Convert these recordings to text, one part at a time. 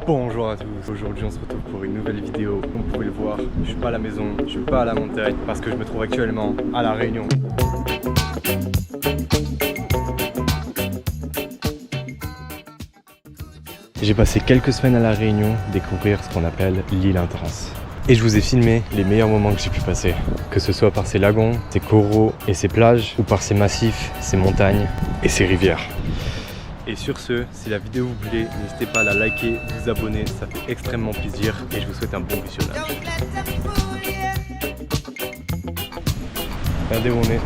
Bonjour à tous, aujourd'hui on se retrouve pour une nouvelle vidéo. Comme vous pouvez le voir, je suis pas à la maison, je suis pas à la montagne parce que je me trouve actuellement à La Réunion. J'ai passé quelques semaines à La Réunion découvrir ce qu'on appelle l'île intense. Et je vous ai filmé les meilleurs moments que j'ai pu passer. Que ce soit par ses lagons, ses coraux et ses plages, ou par ses massifs, ses montagnes et ses rivières. Et sur ce, si la vidéo vous plaît, n'hésitez pas à la liker, vous abonner, ça fait extrêmement plaisir et je vous souhaite un bon visionnage. Regardez où on est.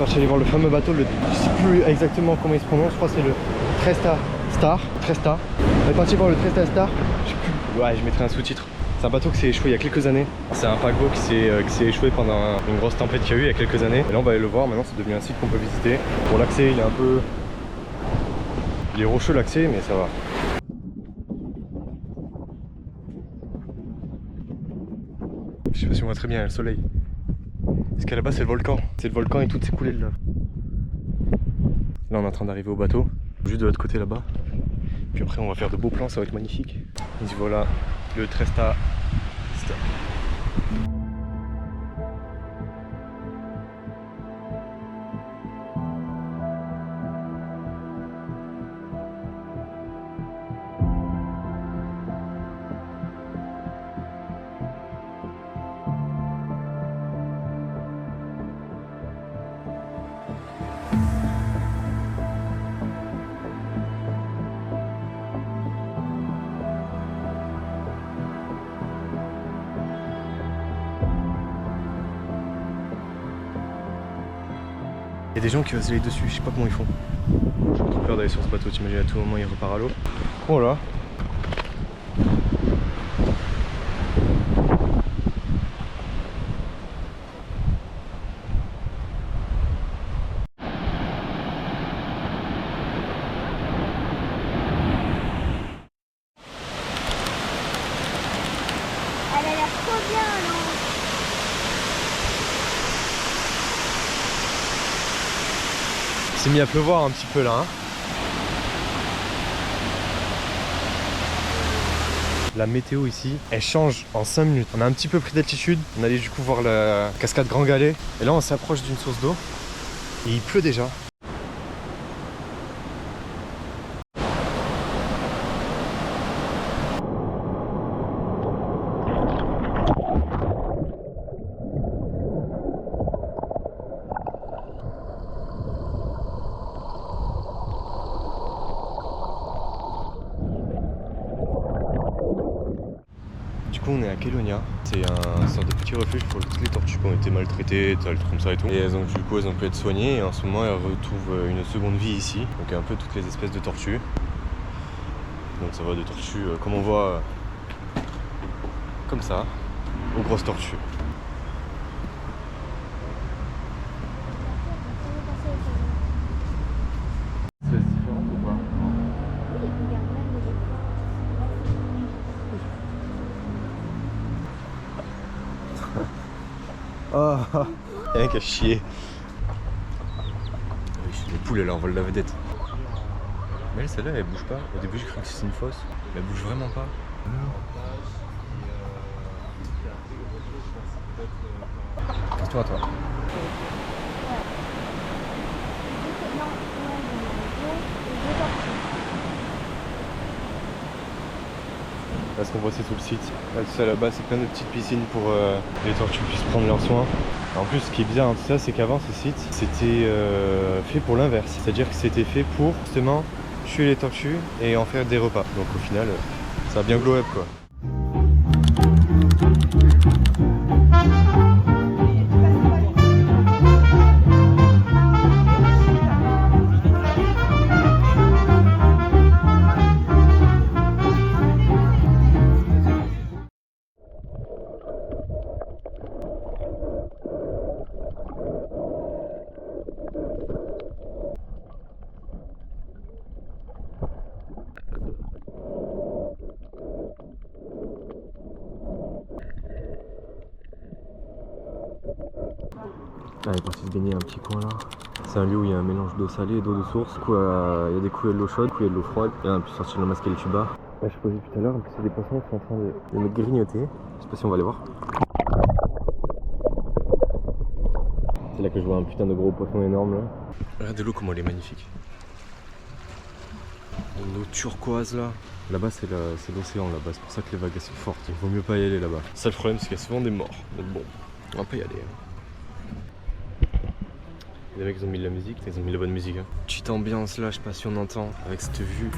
Je suis allé voir le fameux bateau, je sais plus exactement comment il se prononce, je crois que c'est le Tresta Star. On est parti voir le Tresta Star, je sais plus. Ouais, je mettrai un sous-titre. C'est un bateau qui s'est échoué il y a quelques années. C'est un paquebot qui s'est échoué pendant une grosse tempête qu'il y a eu il y a quelques années. Et là on va aller le voir, maintenant c'est devenu un site qu'on peut visiter. Pour l'accès il est un peu... Il est rocheux l'accès mais ça va. Je sais pas si on voit très bien, il y a le soleil. Parce qu'à la base c'est le volcan. C'est le volcan et toutes ces coulées de lave. Là on est en train d'arriver au bateau. Juste de l'autre côté là-bas. Puis après on va faire de beaux plans, ça va être magnifique. Et voilà le Tresta Star. Il y a des gens qui osent aller dessus, je sais pas comment ils font. J'ai trop peur d'aller sur ce bateau, t'imagines à tout moment il repart à l'eau. Voilà. Elle a l'air trop bien, non? Il s'est mis à pleuvoir un petit peu là. Hein. La météo ici, elle change en 5 minutes. On a un petit peu pris d'altitude, on allait du coup voir la cascade Grand Galet. Et là on s'approche d'une source d'eau. Et il pleut déjà. Du coup on est à Kélonia, c'est un sorte de petit refuge pour toutes les tortues qui ont été maltraitées, comme ça et tout. Et elles ont, du coup elles ont pu être soignées et en ce moment elles retrouvent une seconde vie ici. Donc un peu toutes les espèces de tortues. Donc ça va de tortues comme on voit comme ça, aux grosses tortues. C'est différent ou pas? Oh, rien qu'à chier. Les poules elles envolent la vedette. Mais celle-là elle bouge pas. Au début j'ai cru que c'était une fosse. Mais elle bouge vraiment pas. Casse-toi toi. Là ce qu'on voit c'est tout le site. Là tout ça là-bas c'est plein de petites piscines pour que les tortues puissent prendre leurs soins. En plus ce qui est bien dans tout ça c'est qu'avant ce site c'était fait pour l'inverse. C'est-à-dire que c'était fait pour justement tuer les tortues et en faire des repas. Donc au final ça a bien glow up quoi. Ah, elle est partie se baigner un petit coin là. C'est un lieu où il y a un mélange d'eau salée et d'eau de source. Du coup, il y a des coups de l'eau chaude, coups de l'eau froide. Et on peut sortir le masque et le tuba. Ouais, je sais pas vu tout à l'heure, en plus, il y a des poissons qui sont en train de me grignoter. Je sais pas si on va les voir. C'est là que je vois un putain de gros poisson énorme là. Regardez l'eau comment elle est magnifique. Une eau turquoise là. Là-bas c'est l'océan là-bas, c'est pour ça que les vagues sont fortes. Il vaut mieux pas y aller là-bas. Ça le problème c'est qu'il y a souvent des morts. Donc bon, on va pas y aller. Les mecs ils ont mis de la musique, ils ont mis la bonne musique. Petite ambiance là, je sais pas si on entend, avec cette vue.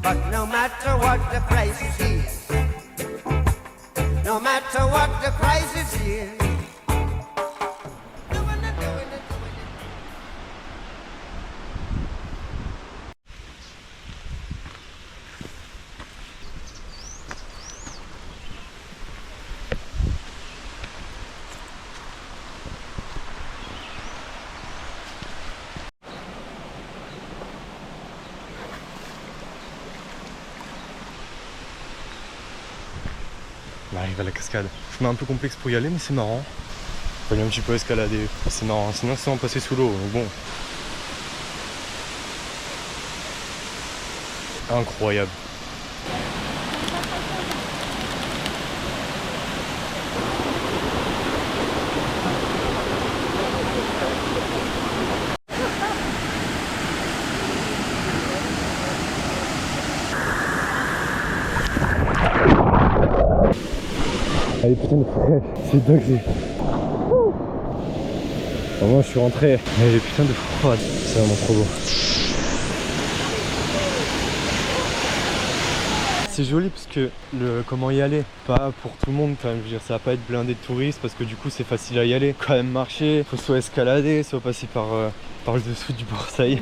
But no matter what the crisis is, no matter what the crisis is, On arrive à la cascade. Je mets un peu complexe pour y aller, mais c'est marrant. Faut aller un petit peu escalader. C'est marrant, sinon c'est en passer sous l'eau. Donc bon. Incroyable. Allez putain de fraîche, c'est dingue. Vraiment je suis rentré. Elle est putain de froide. C'est vraiment trop beau. C'est joli parce que comment y aller, pas pour tout le monde quand même, je veux dire ça va pas être blindé de touristes parce que du coup c'est facile à y aller. Quand même marcher, faut soit escalader, soit passer par le dessous du Borsaille.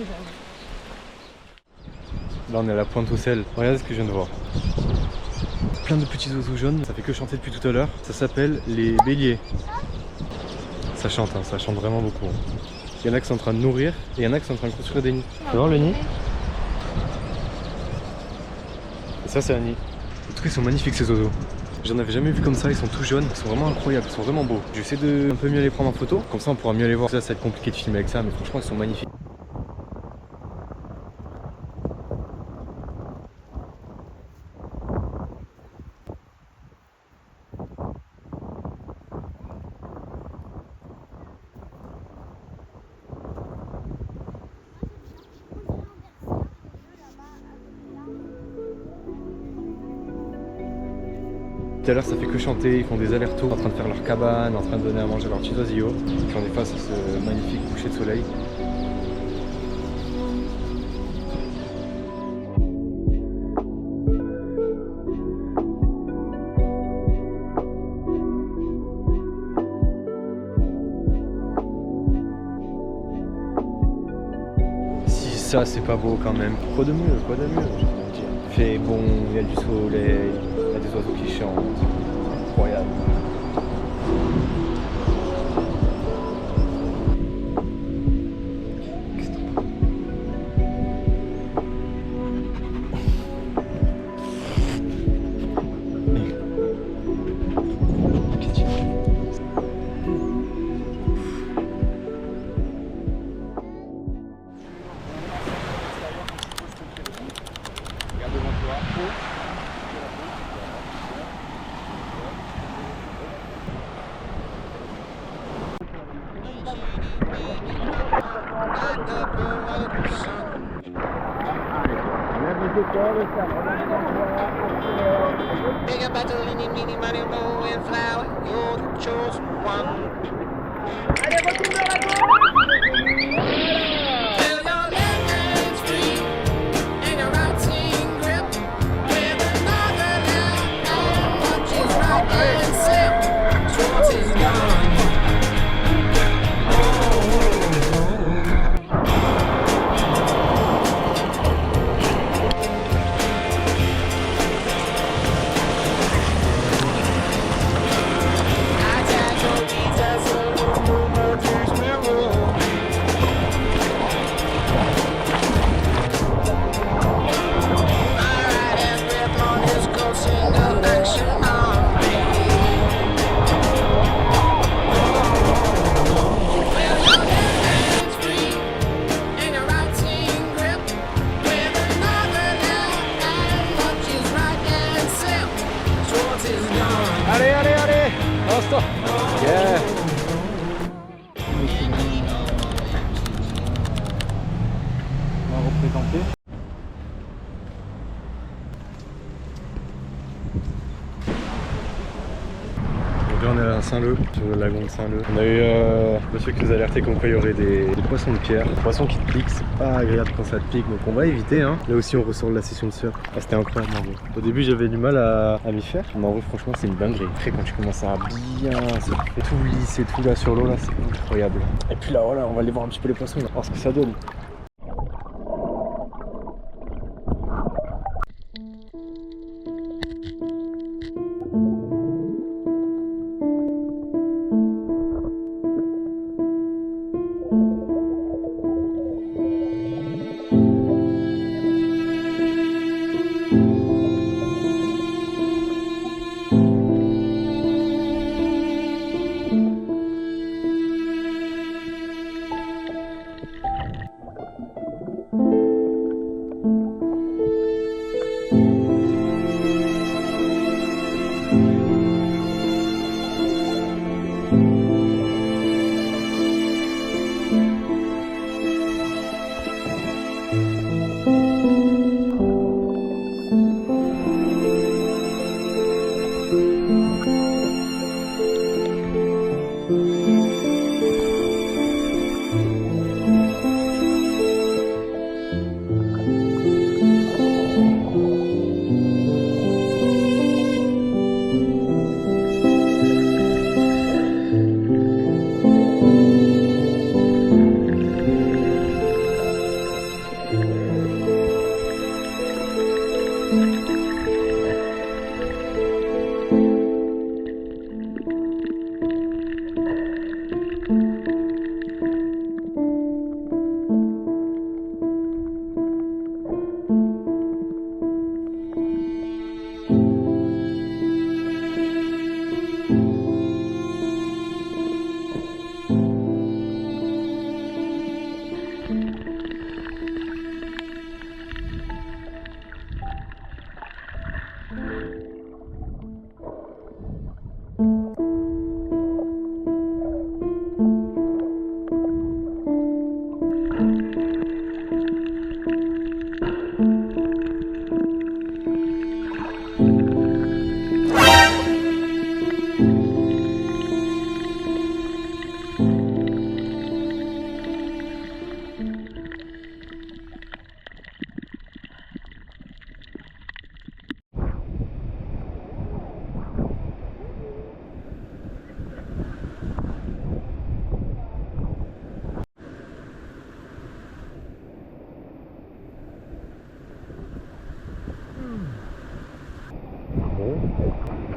Là on est à la pointe aux sel, regardez ce que je viens de voir. Plein de petits oiseaux jaunes, ça fait que chanter depuis tout à l'heure. Ça s'appelle les béliers. Ça chante, hein, ça chante vraiment beaucoup. Il y en a qui sont en train de nourrir et il y en a qui sont en train de construire des nids. Tu vas voir le nid? Et ça c'est un nid. En tout cas ils sont magnifiques ces oiseaux. J'en avais jamais vu comme ça, ils sont tout jaunes, ils sont vraiment incroyables, ils sont vraiment beaux. J'essaie de un peu mieux les prendre en photo, comme ça on pourra mieux les voir. Ça va être compliqué de filmer avec ça, mais franchement ils sont magnifiques. Tout à l'heure ça fait que chanter, ils font des allers-retours en train de faire leur cabane, en train de donner à manger à leurs petits oisillons. Et puis on est face à ce magnifique coucher de soleil. Si ça c'est pas beau quand même, quoi de mieux, j'ai envie de dire. Il fait bon, il y a du soleil. Il y a des oiseaux qui chantent, incroyable. Big battle, eeny, meeny, miny, moe, and flower, you're the chosen one. Allez, allez, allez! Lance-toi! Yeah! On va représenter. Donc là on est à Saint-Leu, sur le lagon de Saint-Leu. On a eu monsieur qui nous a alerté comme quoi il y aurait des poissons de pierre. Des poissons qui te piquent, c'est pas agréable quand ça te pique, donc on va éviter. Hein. Là aussi on ressort de la session de surf. Ah, c'était incroyable en vrai. Au début j'avais du mal à m'y faire, mais en vrai franchement c'est une dinguerie. Après quand tu commences à bien surfer, tout lisse et tout là sur l'eau là, c'est incroyable. Et puis là voilà, on va aller voir un petit peu les poissons, on va voir ce que ça donne.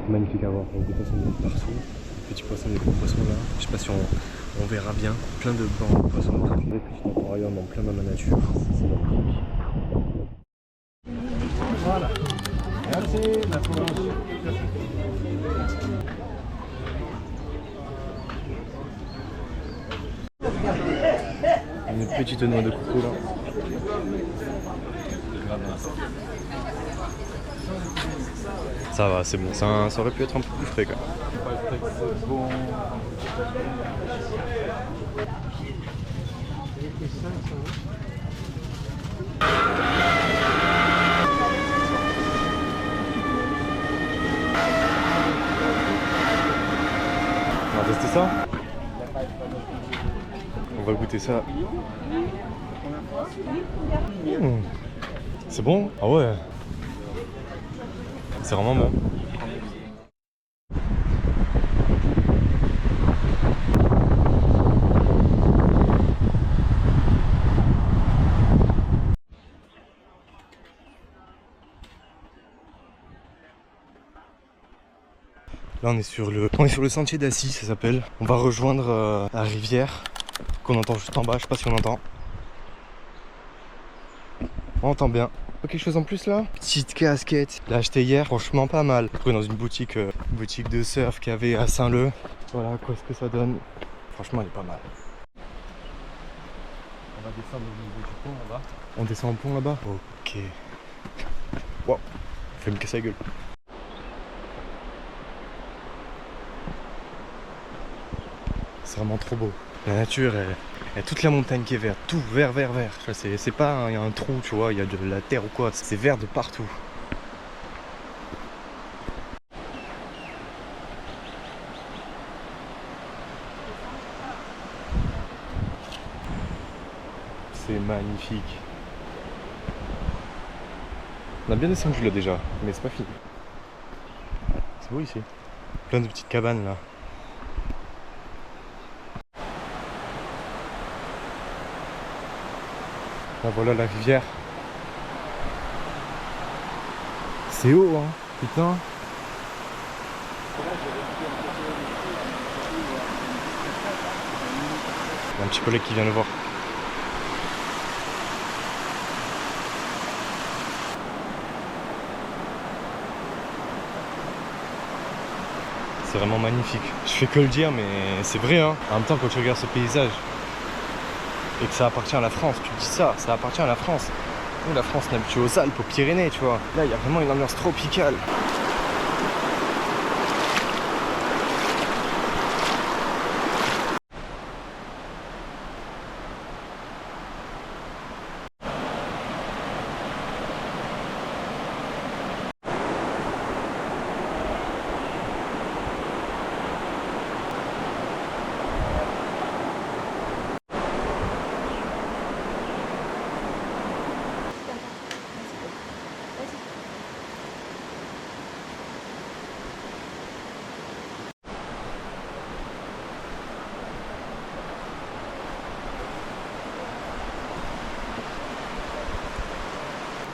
Magnifique à voir, des poissons de partout, petits poissons, des gros poissons là, je sais pas si on verra bien, plein de bancs de poissons de partout, des petits aquariums en plein dans la nature, c'est magnifique. Voilà, merci, la France. Une petite noix de coco là. Ça va, c'est bon, ça aurait pu être un peu plus frais quand même. On va tester ça. va goûter ça. C'est bon? Ah ouais. C'est vraiment bon. Là on est sur le sentier d'Assis, ça s'appelle. On va rejoindre la rivière qu'on entend juste en bas, je sais pas si on entend. On entend bien. Quelque chose en plus là? Petite casquette. L'ai acheté hier, franchement pas mal. J'ai trouvé dans une boutique de surf qu'il y avait à Saint-Leu. Voilà quoi ce que ça donne. Franchement elle est pas mal. On va descendre au niveau du pont là-bas. On descend au pont là-bas? Ok. Wow, fait me casser la gueule. C'est vraiment trop beau. La nature, il y a toute la montagne qui est verte, tout vert, vert, vert. C'est pas il y a un trou, tu vois, il y a de la terre ou quoi, c'est vert de partout. C'est magnifique. On a bien descendu là déjà, mais c'est pas fini. C'est beau ici. Plein de petites cabanes là. Là voilà la rivière. C'est haut hein, putain. Il y a un petit collègue qui vient nous voir. C'est vraiment magnifique. Je fais que le dire mais c'est vrai hein. En même temps quand tu regardes ce paysage et que ça appartient à la France, tu te dis ça appartient à la France. Nous la France on est habitué aux Alpes, aux Pyrénées tu vois. Là il y a vraiment une ambiance tropicale.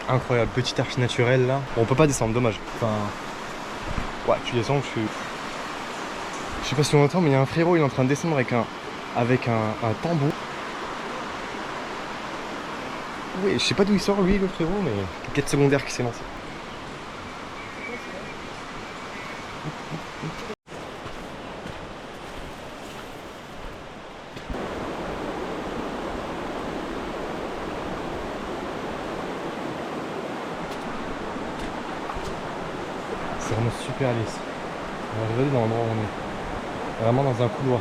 Incroyable, petite arche naturelle là. Bon, on peut pas descendre, dommage. Enfin. Ouais, tu descends, je sais pas si on entend, mais il y a un frérot, il est en train de descendre avec un tambour. Oui, je sais pas d'où il sort lui, le frérot, mais quête secondaire qui s'est lancé. C'est vraiment super lisse. On va regarder dans l'endroit où on est. Vraiment dans un couloir.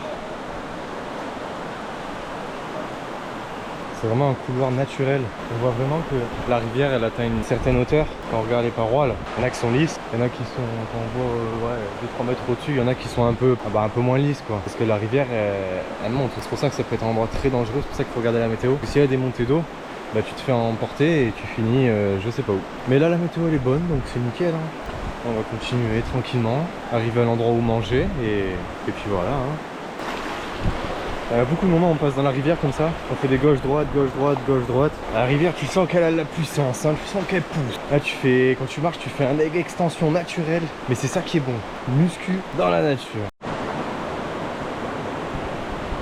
C'est vraiment un couloir naturel. On voit vraiment que la rivière elle atteint une certaine hauteur. Quand on regarde les parois là, il y en a qui sont lisses, il y en a qui sont, quand on voit 2-3 mètres au-dessus, il y en a qui sont un peu moins lisses quoi. Parce que la rivière elle monte. C'est pour ça que ça peut être un endroit très dangereux, c'est pour ça qu'il faut regarder la météo. S'il y a des montées d'eau, bah tu te fais emporter et tu finis je sais pas où. Mais là la météo elle est bonne donc c'est nickel hein. On va continuer tranquillement, arriver à l'endroit où manger et puis voilà hein. Il y a beaucoup de moments où on passe dans la rivière comme ça, on fait des gauche-droite, gauche-droite, gauche-droite. La rivière tu sens qu'elle a de la puissance, hein, tu sens qu'elle pousse. Là quand tu marches tu fais un leg extension naturelle, mais c'est ça qui est bon, muscu dans la nature.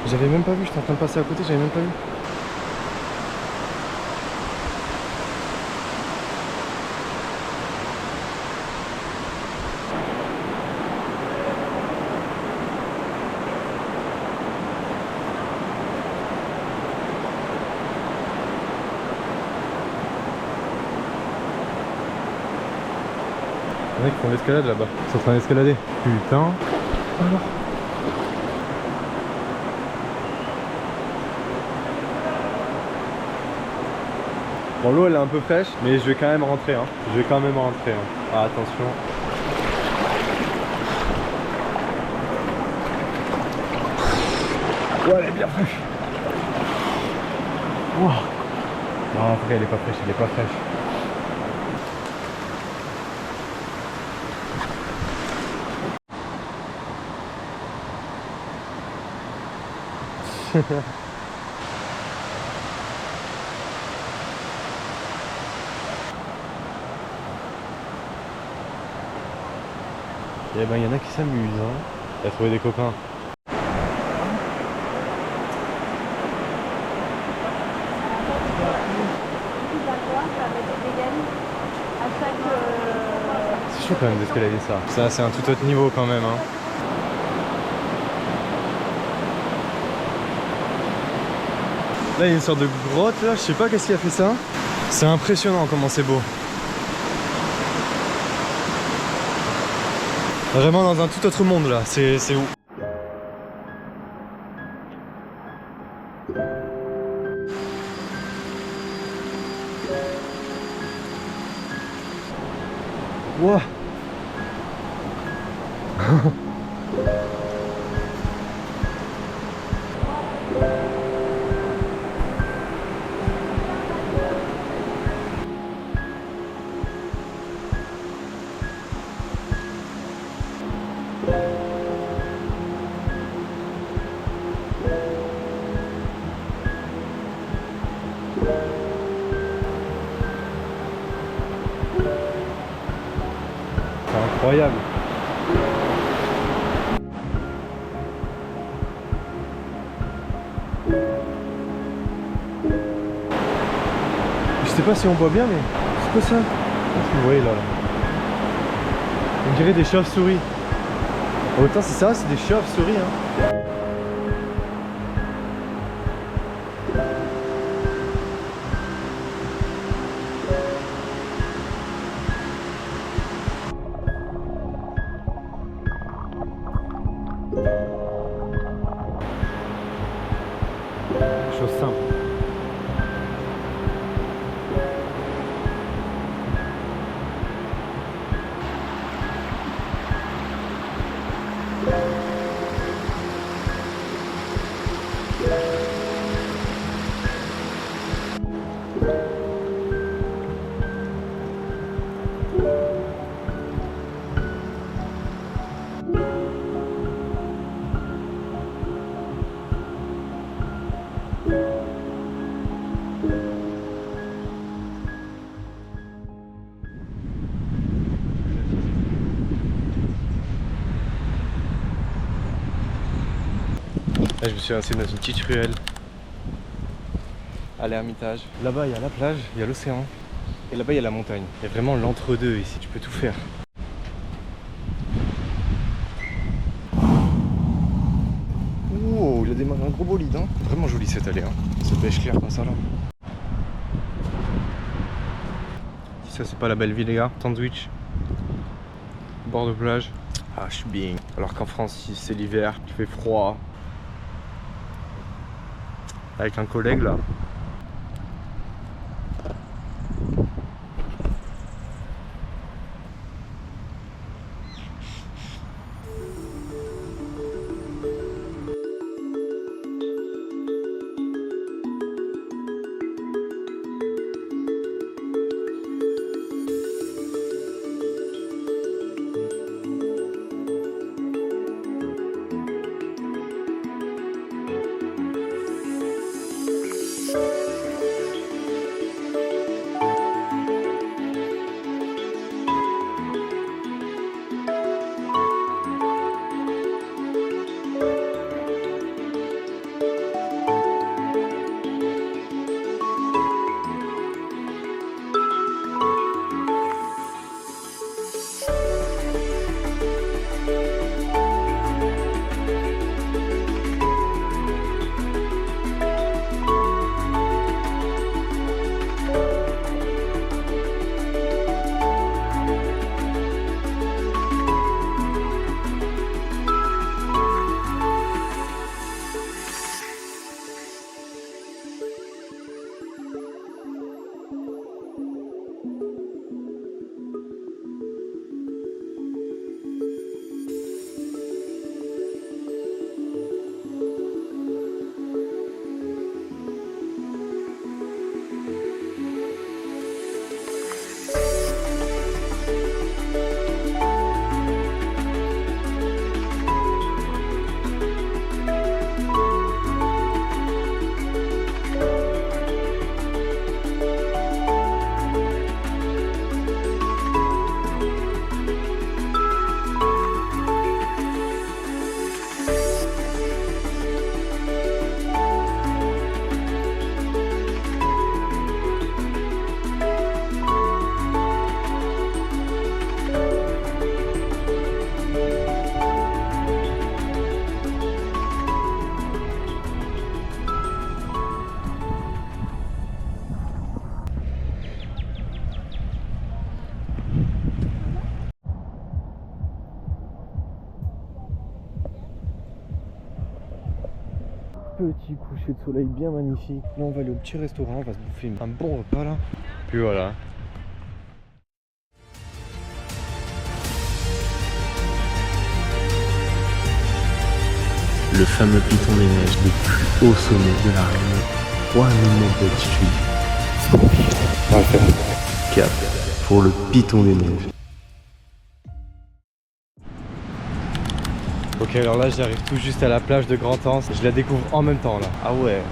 J'avais même pas vu, j'étais en train de passer à côté, j'avais même pas vu. Il y en a qui font l'escalade là-bas. Ils sont en train d'escalader. Putain. Alors. Bon, l'eau elle est un peu fraîche, mais je vais quand même rentrer. Hein. Ah, attention. Ouais, elle est bien fraîche. Wow. Non, après, elle est pas fraîche, elle est pas fraîche. Et ben, il y en a qui s'amusent, hein. Il a trouvé des copains. C'est chaud quand même d'escalader ça. Ça, c'est un tout autre niveau quand même, hein. Là, il y a une sorte de grotte, là. Je sais pas qu'est-ce qui a fait ça. C'est impressionnant comment c'est beau. Vraiment dans un tout autre monde, là. C'est où? Wow. C'est incroyable. Je sais pas si on voit bien, mais c'est quoi ça? Vous voyez là. On dirait des chauves-souris. Autant c'est ça, c'est des chauves-souris, hein. Chose simple. Là, je me suis lancé dans une petite ruelle à l'Ermitage. Là-bas, il y a la plage, il y a l'océan. Et là-bas, il y a la montagne. Il y a vraiment l'entre-deux ici. Tu peux tout faire. Wow, il a démarré un gros bolide. Hein. Vraiment joli cette allée. Hein. Cette pêche claire comme ça là. Si ça, c'est pas la belle vie, les gars. Sandwich. Bord de plage. Ah, je suis bien. Alors qu'en France, c'est l'hiver, il fait froid. Avec un collègue là. petit coucher de soleil bien magnifique. Là on va aller au petit restaurant, on va se bouffer un bon repas là. Puis voilà. Le fameux piton des neiges, le plus haut sommet de la Réunion, 3000 mètres d'altitude. On va le faire. Cap pour le piton des neiges. Ok, alors là j'arrive tout juste à la plage de Grand-Anse. Je la découvre en même temps là. Ah ouais.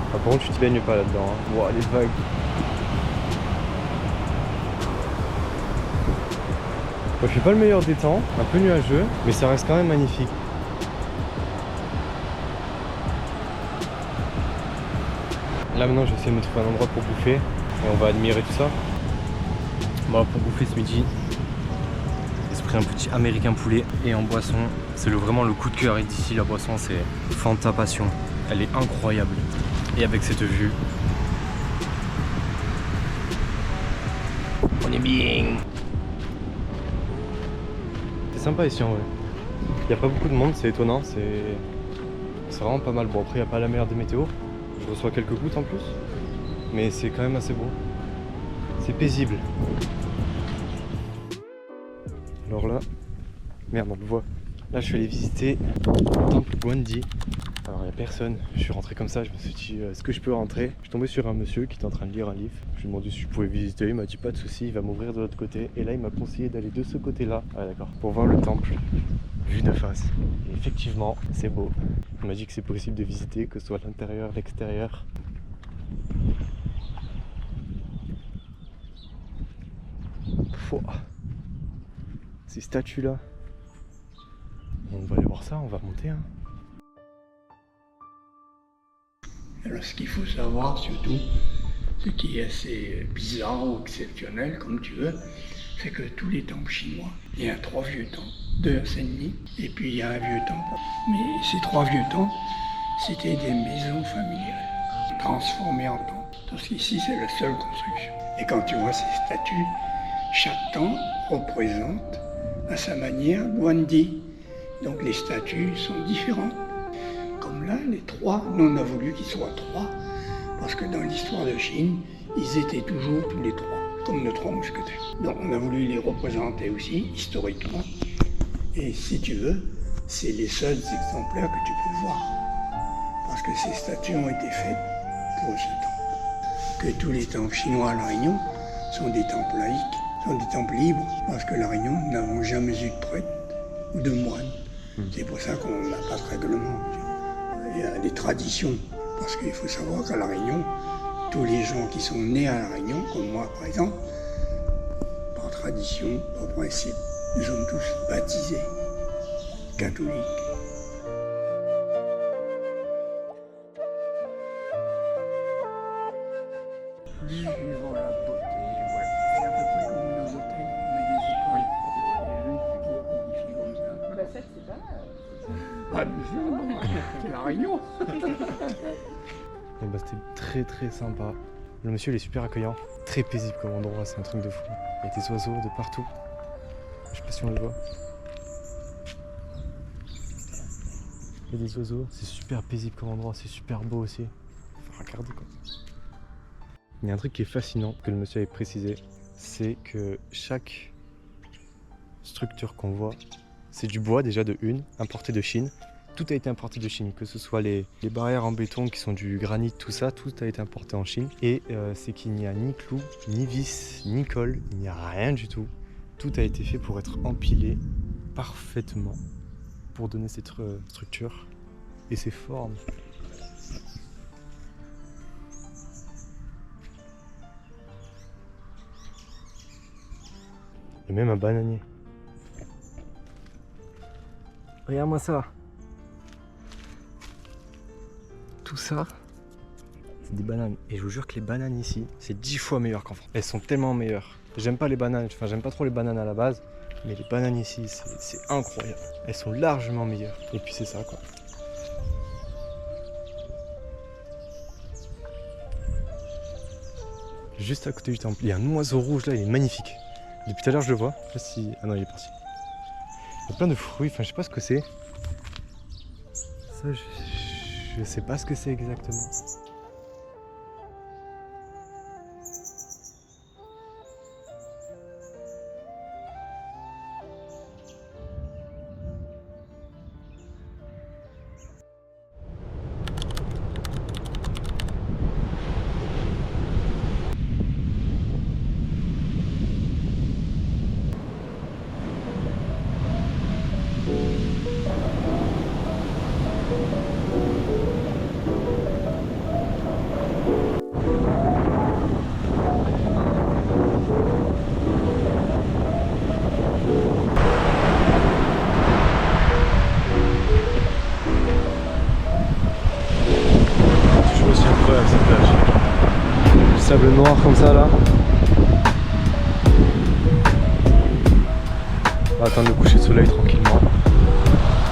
Ah, par contre tu te baignes pas là-dedans. Hein. Wow, les vagues. Bon, je fais pas le meilleur des temps, un peu nuageux, mais ça reste quand même magnifique. Là maintenant je vais essayer de me trouver un endroit pour bouffer et on va admirer tout ça. Bon, pour bouffer ce midi, j'ai pris un petit américain poulet et en boisson, c'est vraiment le coup de cœur d'ici. La boisson c'est Fanta Passion, elle est incroyable et avec cette vue, on est bien. C'est sympa ici en vrai. Il n'y a pas beaucoup de monde, c'est étonnant, c'est vraiment pas mal. Bon après il n'y a pas la meilleure des météos. Je reçois quelques gouttes en plus, mais c'est quand même assez beau. C'est paisible. Alors là, merde on le voit. Là je suis allé visiter le temple Gwandi. Alors il n'y a personne, je suis rentré comme ça, je me suis dit est-ce que je peux rentrer? Je suis tombé sur un monsieur qui était en train de lire un livre. Je lui ai demandé si je pouvais visiter, il m'a dit pas de souci, il va m'ouvrir de l'autre côté. Et là il m'a conseillé d'aller de ce côté là, ah d'accord, pour voir le temple vue de face. Et effectivement c'est beau. Il m'a dit que c'est possible de visiter, que ce soit l'intérieur, l'extérieur. Ces statues là. On va aller voir ça, on va remonter. Hein. Alors ce qu'il faut savoir surtout, ce qui est assez bizarre ou exceptionnel comme tu veux, c'est que tous les temples chinois, il y a 3 vieux temples, 2 à Senni, et puis il y a un vieux temple. Mais ces 3 vieux temples, c'était des maisons familiales, transformées en temples. Parce qu'ici c'est la seule construction. Et quand tu vois ces statues, chaque temple représente à sa manière Gwandi. Donc les statues sont différentes. Comme là, les 3, nous on a voulu qu'ils soient 3, parce que dans l'histoire de Chine, ils étaient toujours tous les 3, comme nos 3 mousquetaires. Donc on a voulu les représenter aussi, historiquement. Et si tu veux, c'est les seuls exemplaires que tu peux voir. Parce que ces statues ont été faites pour ce temple. Que tous les temples chinois à La Réunion sont des temples laïques, sont des temples libres, parce que La Réunion n'avons jamais eu de prêtre ou de moine. C'est pour ça qu'on n'a pas de règlement. Il y a des traditions, parce qu'il faut savoir qu'à La Réunion, tous les gens qui sont nés à La Réunion, comme moi par exemple, par tradition, par principe, nous sommes tous baptisés, catholiques. Plus vivant la beauté, voilà. C'est à peu près comme nos hôtels, on met des étoiles pour les rues qui édifient comme ça. La fête, c'est pas mal. Ah, bien sûr, c'est La Réunion. Et bah, c'était très sympa. Le monsieur il est super accueillant, très paisible comme endroit, c'est un truc de fou. Il y a des oiseaux de partout. Je sais pas si on les voit. Il y a des oiseaux, c'est super paisible comme endroit, c'est super beau aussi. Faut regarder quoi. Il y a un truc qui est fascinant que le monsieur avait précisé, c'est que chaque structure qu'on voit, c'est du bois déjà de une, importé de Chine. Tout a été importé de Chine, que ce soit les barrières en béton qui sont du granit, tout ça, tout a été importé en Chine. Et c'est qu'il n'y a ni clous, ni vis, ni colle, il n'y a rien du tout. Tout a été fait pour être empilé parfaitement, pour donner cette structure et ces formes. Et même un bananier. Regarde-moi ça. Tout ça, c'est des bananes. Et je vous jure que les bananes ici, c'est 10 fois meilleur qu'en France. Elles sont tellement meilleures. J'aime pas les bananes, enfin j'aime pas trop les bananes à la base, mais les bananes ici, c'est incroyable. Elles sont largement meilleures. Et puis c'est ça quoi. Juste à côté du temple, il y a un oiseau rouge là, il est magnifique. Depuis tout à l'heure, je le vois. Je sais pas si... Ah non, il est parti. Il y a plein de fruits, enfin, je sais pas ce que c'est. Ça, je sais pas ce que c'est exactement. Sable noir comme ça là. On va attendre le coucher de soleil tranquillement,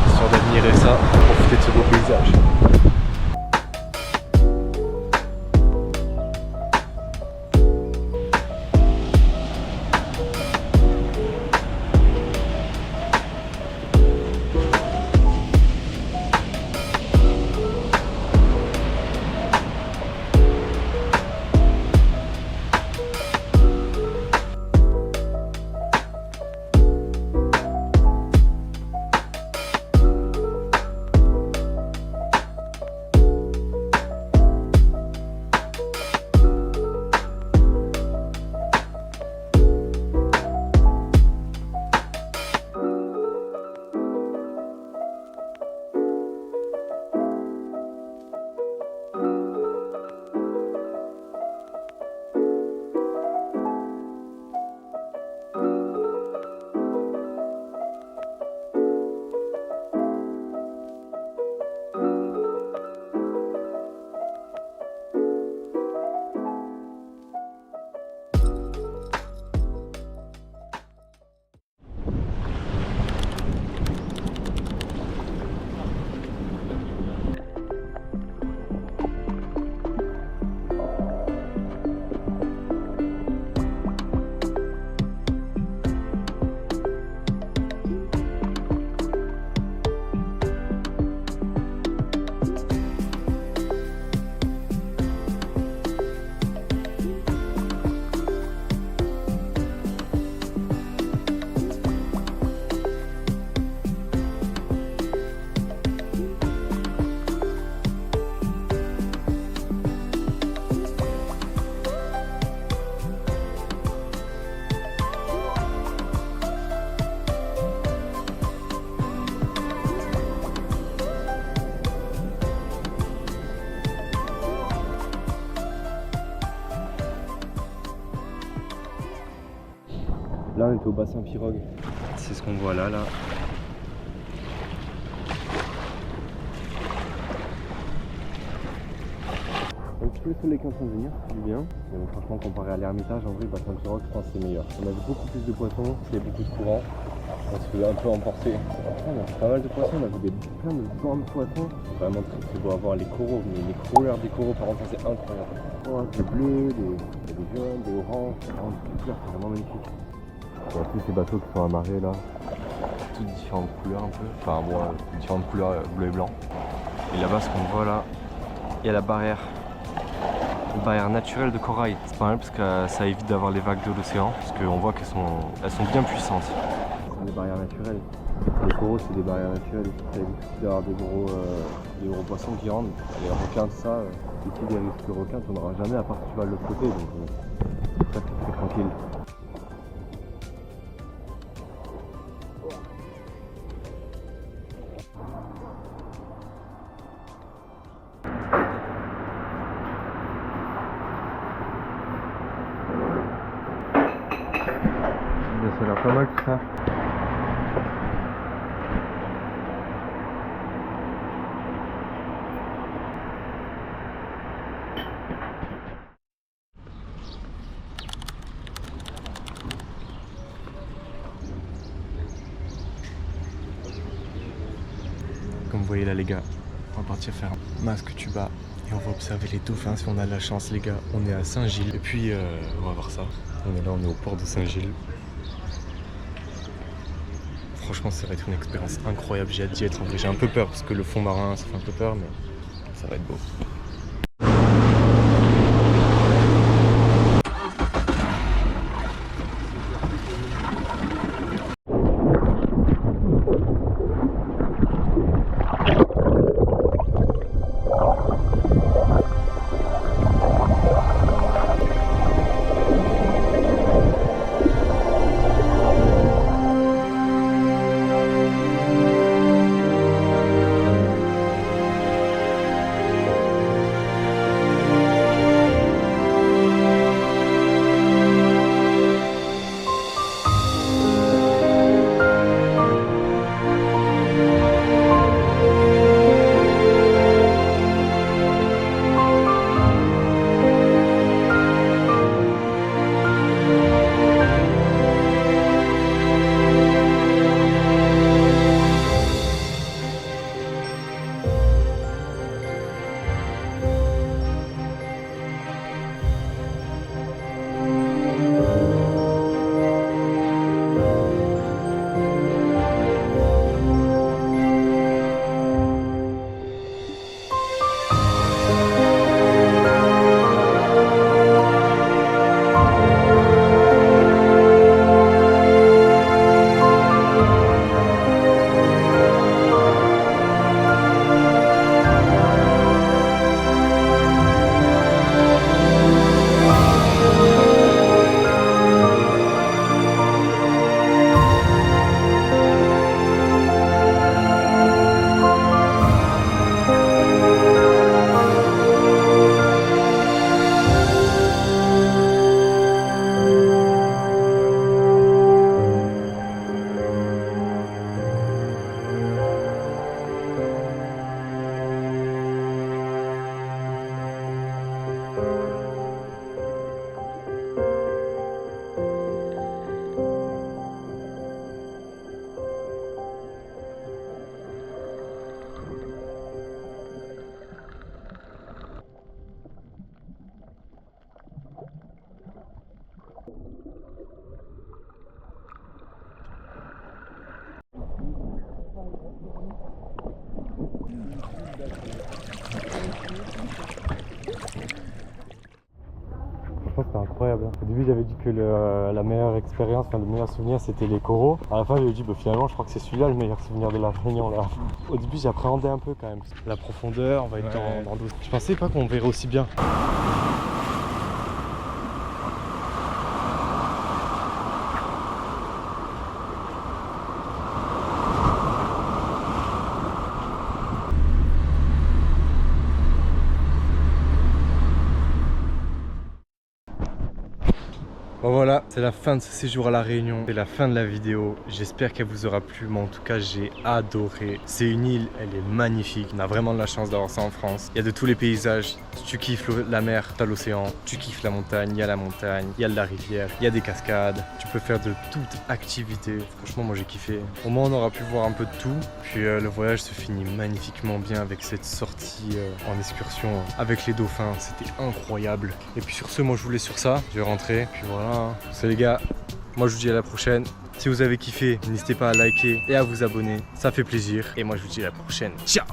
histoire d'admirer ça, profiter de ce beau paysage. Là on est au bassin Pirogue, c'est ce qu'on voit là. Un petit peu le soleil qui est en train de venir, c'est bien. Mais bon, franchement comparé à l'Ermitage, en vrai le bassin Pirogue je pense que c'est meilleur. On a vu beaucoup plus de poissons, il y a beaucoup de courant. On se fait un peu emporter. Après, on a fait pas mal de poissons, on a vu plein de grands poissons. C'est vraiment très beau à voir les coraux, mais les couleurs des coraux par exemple c'est incroyable. Oh, des bleus, des jaunes, des oranges, c'est vraiment magnifique. Il y a tous ces bateaux qui sont amarrés là, toutes différentes couleurs un peu, enfin moi, différentes couleurs bleu et blanc. Et là-bas ce qu'on voit là, il y a la barrière naturelle de corail. C'est pas mal parce que ça évite d'avoir les vagues de l'océan, parce qu'on voit qu'elles sont bien puissantes. Ce sont des barrières naturelles. Les coraux c'est des barrières naturelles, ça évite d'avoir des gros poissons qui rentrent. Les requins de ça, ici des risques de requins, tu n'en auras jamais à part si tu vas de l'autre côté, donc ça c'est tranquille. Ça a l'air pas mal tout ça. Comme vous voyez là les gars, on va partir faire un masque tuba et on va observer les dauphins si on a de la chance les gars. On est à Saint-Gilles et puis on va voir ça. On est là, on est au port de Saint-Gilles. franchement ça va être une expérience incroyable, j'ai hâte d'y être en vrai. J'ai un peu peur parce que le fond marin ça fait un peu peur mais ça va être beau. C'était incroyable. Au début j'avais dit que la meilleure expérience, enfin le meilleur souvenir c'était les coraux. À la fin j'avais dit finalement je crois que c'est celui-là le meilleur souvenir de la Réunion là. Au début j'appréhendais un peu quand même. La profondeur, on va être dans d'autres. Je pensais pas qu'on verrait aussi bien. Bon voilà, c'est la fin de ce séjour à La Réunion, c'est la fin de la vidéo, j'espère qu'elle vous aura plu, mais en tout cas j'ai adoré. C'est une île, elle est magnifique, on a vraiment de la chance d'avoir ça en France. Il y a de tous les paysages, si tu kiffes la mer, t'as l'océan, tu kiffes la montagne, il y a la montagne, il y a de la rivière, il y a des cascades, tu peux faire de toute activité. Franchement moi j'ai kiffé. Au moins on aura pu voir un peu de tout, puis le voyage se finit magnifiquement bien avec cette sortie en excursion avec les dauphins, c'était incroyable. Et puis sur ce, moi je voulais sur ça, je vais rentrer, puis voilà. C'est les gars, moi je vous dis à la prochaine. Si vous avez kiffé, n'hésitez pas à liker et à vous abonner, ça fait plaisir. Et moi je vous dis à la prochaine, ciao.